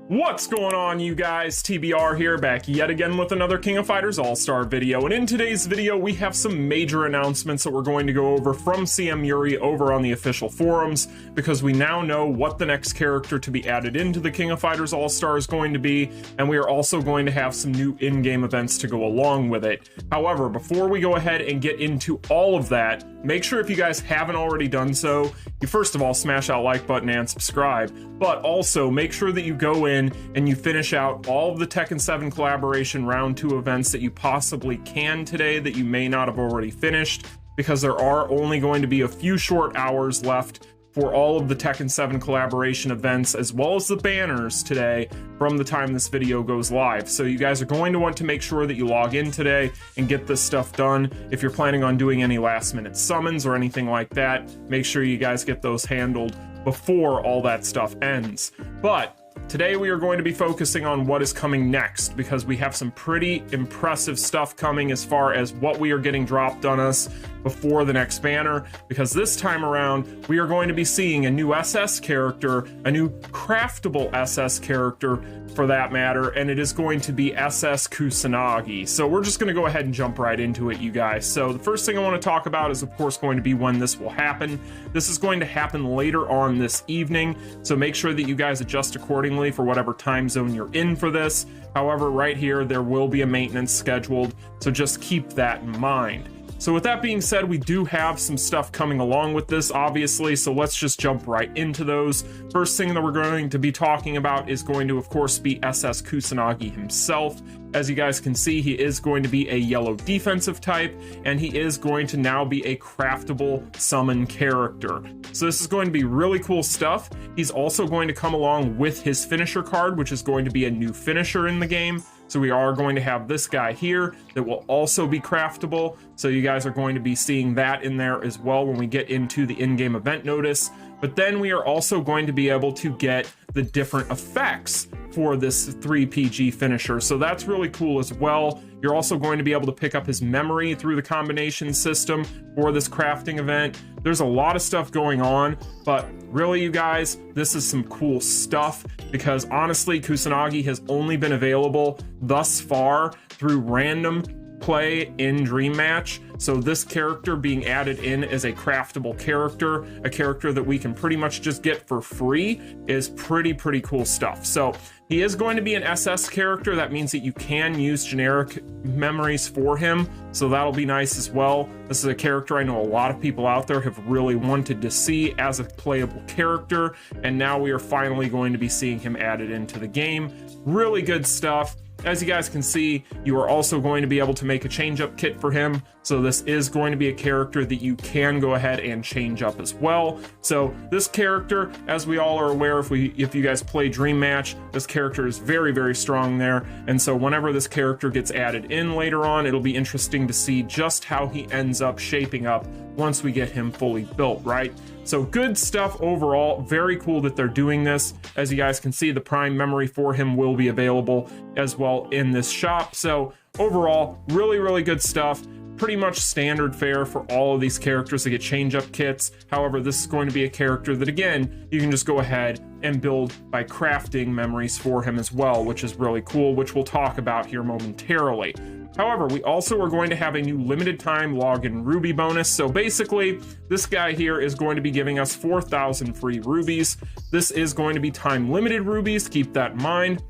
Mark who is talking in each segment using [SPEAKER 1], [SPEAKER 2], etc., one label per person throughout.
[SPEAKER 1] What's going on, you guys? TBR here, back yet again with another King of Fighters All-Star video, and in today's video we have some major announcements that we're going to go over from CM Yuri over on the official forums, because we now know what the next character to be added into the King of Fighters All-Star is going to be, and we are also going to have some new in-game events to go along with it. However, before we go ahead and get into all of that, make sure if you guys haven't already done so, you first of all smash that like button and subscribe, but also make sure that you go in and you finish out all of the Tekken 7 collaboration round 2 events that you possibly can today that you may not have already finished, because there are only going to be a few short hours left for all of the Tekken 7 collaboration events, as well as the banners today from the time this video goes live. So you guys are going to want to make sure that you log in today and get this stuff done. If you're planning on doing any last minute summons or anything like that, make sure you guys get those handled before all that stuff ends. But today we are going to be focusing on what is coming next, because we have some pretty impressive stuff coming as far as what we are getting dropped on us before the next banner, because this time around we are going to be seeing a new SS character, a new craftable SS character for that matter, and it is going to be SS Kusanagi. So we're just going to go ahead and jump right into it, you guys. So the first thing I want to talk about is of course going to be when this will happen. This is going to happen later on this evening, so make sure that you guys adjust accordingly for whatever time zone you're in for this. However, right here there will be a maintenance scheduled, so just keep that in mind. So with that being said, we do have some stuff coming along with this, obviously, so let's just jump right into those. First thing that we're going to be talking about is going to, of course, be SS Kusanagi himself. As you guys can see, he is going to be a yellow defensive type, and he is going to now be a craftable summon character. So this is going to be really cool stuff. He's also going to come along with his finisher card, which is going to be a new finisher in the game. So we are going to have this guy here that will also be craftable. So you guys are going to be seeing that in there as well when we get into the in-game event notice. But then we are also going to be able to get the different effects for this 3PG finisher. So that's really cool as well. You're also going to be able to pick up his memory through the combination system for this crafting event. There's a lot of stuff going on, but really, you guys, this is some cool stuff, because honestly, Kusanagi has only been available thus far through random play in Dream Match. So this character being added in as a craftable character, a character that we can pretty much just get for free, is pretty cool stuff. So he is going to be an SS character. That means that you can use generic memories for him, so that'll be nice as well. This is a character I know a lot of people out there have really wanted to see as a playable character, and now we are finally going to be seeing him added into the game. Really good stuff. As you guys can see, you are also going to be able to make a change-up kit for him. So this is going to be a character that you can go ahead and change up as well. So this character, as we all are aware, if you guys play Dream Match, this character is very strong there. And so whenever this character gets added in later on, it'll be interesting to see just how he ends up shaping up once we get him fully built, right? So good stuff overall. Very cool that they're doing this. As you guys can see, the prime memory for him will be available as well in this shop. So overall, really good stuff. Pretty much standard fare for all of these characters to get change-up kits. However, this is going to be a character that, again, you can just go ahead and build by crafting memories for him as well, which is really cool, which we'll talk about here momentarily. However, we also are going to have a new limited time login ruby bonus. So basically, this guy here is going to be giving us 4,000 free rubies. This is going to be time limited rubies, keep that in mind.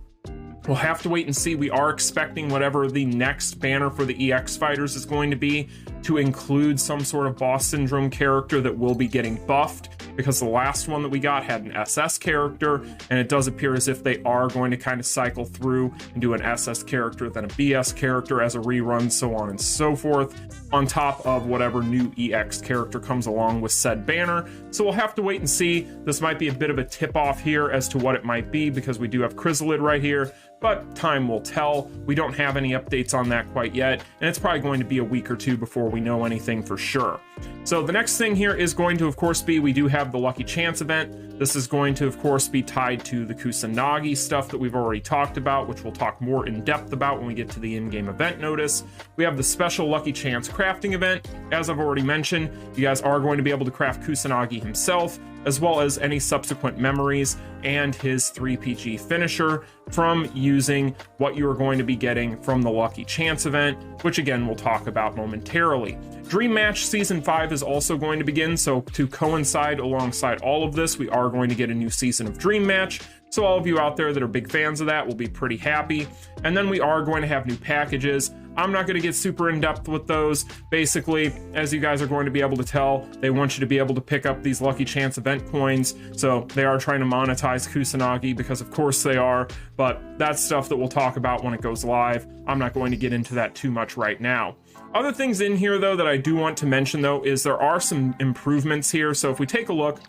[SPEAKER 1] We'll have to wait and see. We are expecting whatever the next banner for the EX fighters is going to be to include some sort of boss syndrome character that will be getting buffed, because the last one that we got had an SS character, and it does appear as if they are going to kind of cycle through and do an SS character, then a BS character as a rerun, so on and so forth, on top of whatever new EX character comes along with said banner. So we'll have to wait and see. This might be a bit of a tip-off here as to what it might be, because we do have Chrysalid right here, but time will tell. We don't have any updates on that quite yet, and it's probably going to be a week or two before we know anything for sure. So the next thing here is going to, of course, be, we do have the Lucky Chance event. This is going to, of course, be tied to the Kusanagi stuff that we've already talked about, which we'll talk more in depth about when we get to the in-game event notice. We have the special Lucky Chance crafting event. As I've already mentioned, you guys are going to be able to craft Kusanagi himself, as well as any subsequent memories and his 3PG finisher from using what you are going to be getting from the Lucky Chance event, which again we'll talk about momentarily. Dream Match Season 5 is also going to begin, so to coincide alongside all of this, we are going to get a new season of Dream Match. So all of you out there that are big fans of that will be pretty happy. And then we are going to have new packages. I'm not going to get super in-depth with those. Basically, as you guys are going to be able to tell, they want you to be able to pick up these Lucky Chance event coins. So they are trying to monetize Kusanagi, because of course they are, but that's stuff that we'll talk about when it goes live. I'm not going to get into that too much right now. Other things in here though that I do want to mention though is there are some improvements here. So if we take a look,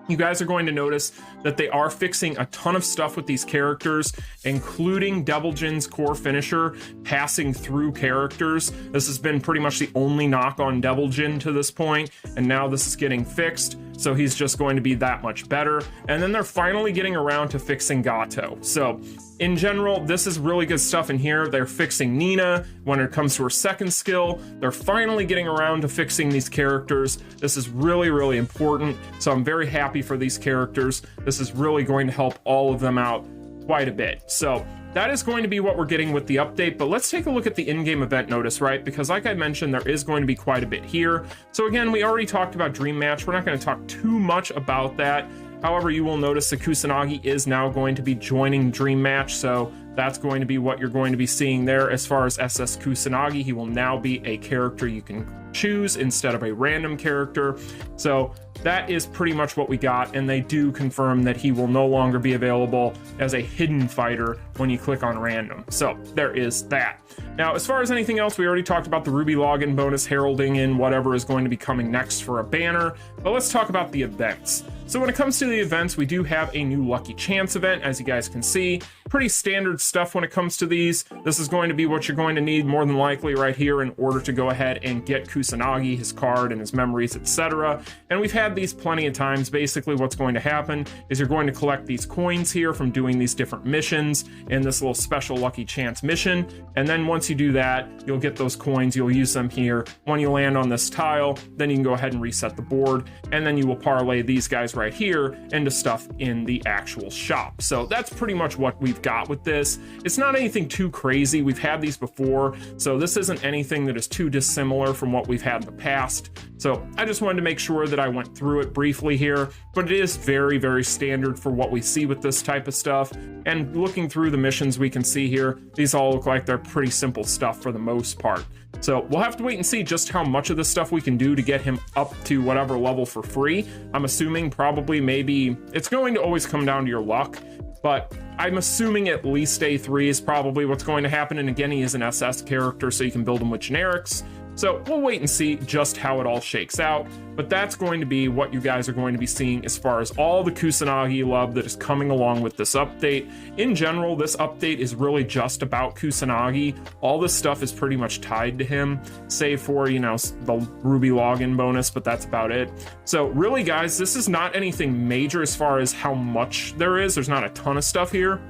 [SPEAKER 1] you guys are going to notice that they are fixing a ton of stuff with these characters, including Devil Jin's core finisher passing through characters. This has been pretty much the only knock on Devil Jin to this point, and now this is getting fixed, so he's just going to be that much better. And then they're finally getting around to fixing Gato. So in general, this is really good stuff in here. They're fixing Nina when it comes to her second skill. They're finally getting around to fixing these characters. This is really, really important. So I'm very happy for these characters. This is really going to help all of them out quite a bit. So that is going to be what we're getting with the update, but let's take a look at the in-game event notice, right? Because like I mentioned, there is going to be quite a bit here. So again, we already talked about Dream Match. We're not going to talk too much about that. However, you will notice that Kusanagi is now going to be joining Dream Match, so that's going to be what you're going to be seeing there. As far as SS Kusanagi, he will now be a character you can choose instead of a random character. So that is pretty much what we got, and they do confirm that he will no longer be available as a hidden fighter when you click on random. So there is that. Now, as far as anything else, we already talked about the Ruby login bonus heralding in whatever is going to be coming next for a banner, but let's talk about the events. So when it comes to the events, we do have a new Lucky Chance event, as you guys can see. Pretty standard stuff when it comes to these. This is going to be what you're going to need more than likely right here in order to go ahead and get Kusanagi, his card, and his memories, etc. And we've had these plenty of times. Basically, what's going to happen is you're going to collect these coins here from doing these different missions in this little special Lucky Chance mission. And then once you do that, you'll get those coins. You'll use them here. When you land on this tile, then you can go ahead and reset the board. And then you will parlay these guys right here into stuff in the actual shop. So that's pretty much what we've got with this. It's not anything too crazy. We've had these before, so this isn't anything that is too dissimilar from what we've had in the past. So I just wanted to make sure that I went through it briefly here, but it is very, very standard for what we see with this type of stuff. And looking through the missions we can see here, these all look like they're pretty simple stuff for the most part. So we'll have to wait and see just how much of this stuff we can do to get him up to whatever level for free. I'm assuming probably maybe it's going to always come down to your luck, but I'm assuming at least A3 is probably what's going to happen. And again, he is an SS character, so you can build him with generics. So we'll wait and see just how it all shakes out, but that's going to be what you guys are going to be seeing as far as all the Kusanagi love that is coming along with this update. In general, this update is really just about Kusanagi. All this stuff is pretty much tied to him, save for, you know, the Ruby login bonus, but that's about it. So really, guys, this is not anything major as far as how much there is. There's not a ton of stuff here.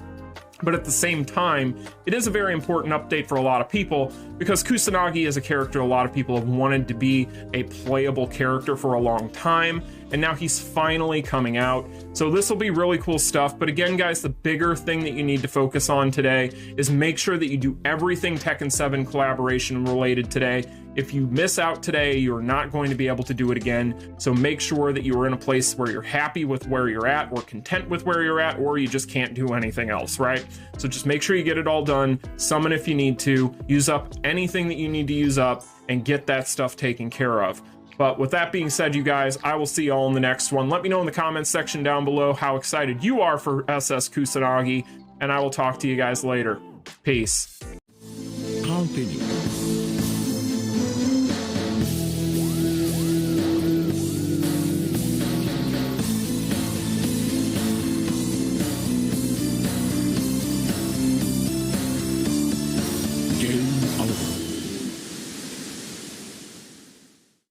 [SPEAKER 1] But at the same time, it is a very important update for a lot of people because Kusanagi is a character a lot of people have wanted to be a playable character for a long time, and now he's finally coming out. So this will be really cool stuff. But again, guys, the bigger thing that you need to focus on today is make sure that you do everything Tekken 7 collaboration related today. If you miss out today, you're not going to be able to do it again. So make sure that you are in a place where you're happy with where you're at, or content with where you're at, or you just can't do anything else, right? So just make sure you get it all done. Summon if you need to, use up anything that you need to use up, and get that stuff taken care of. But with that being said, you guys, I will see you all in the next one. Let me know in the comments section down below how excited you are for SS Kusanagi, and I will talk to you guys later. Peace.
[SPEAKER 2] Continue.